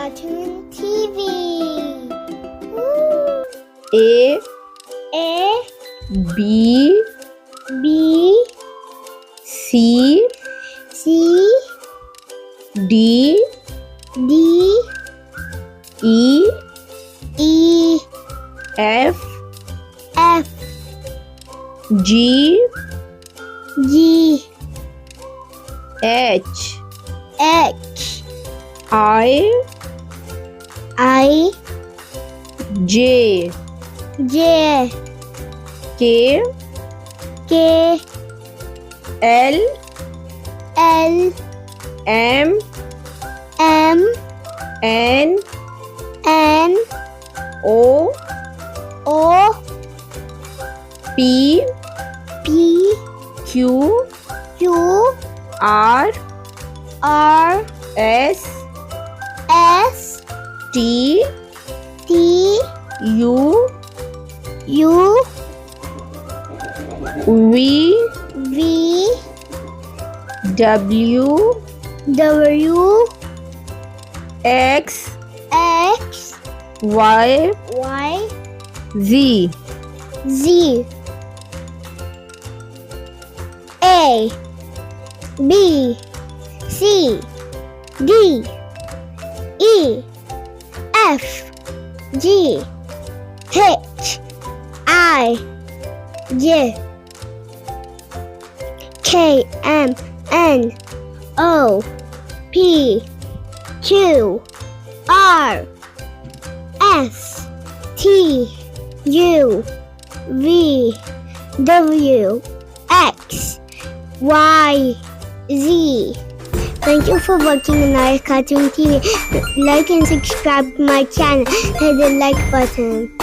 Cartoon TV. Woo. A B B C C D D E E F F G G H H I I J J K K L L M M N N O O P P Q Q R R S S T T U U V V W W X X Y Y Z Z A B C D E F G H I J K M N O P Q R S T U V W X Y Z. Thank you for watching another Cartoon TV. Like and subscribe to my channel. Hit the like button.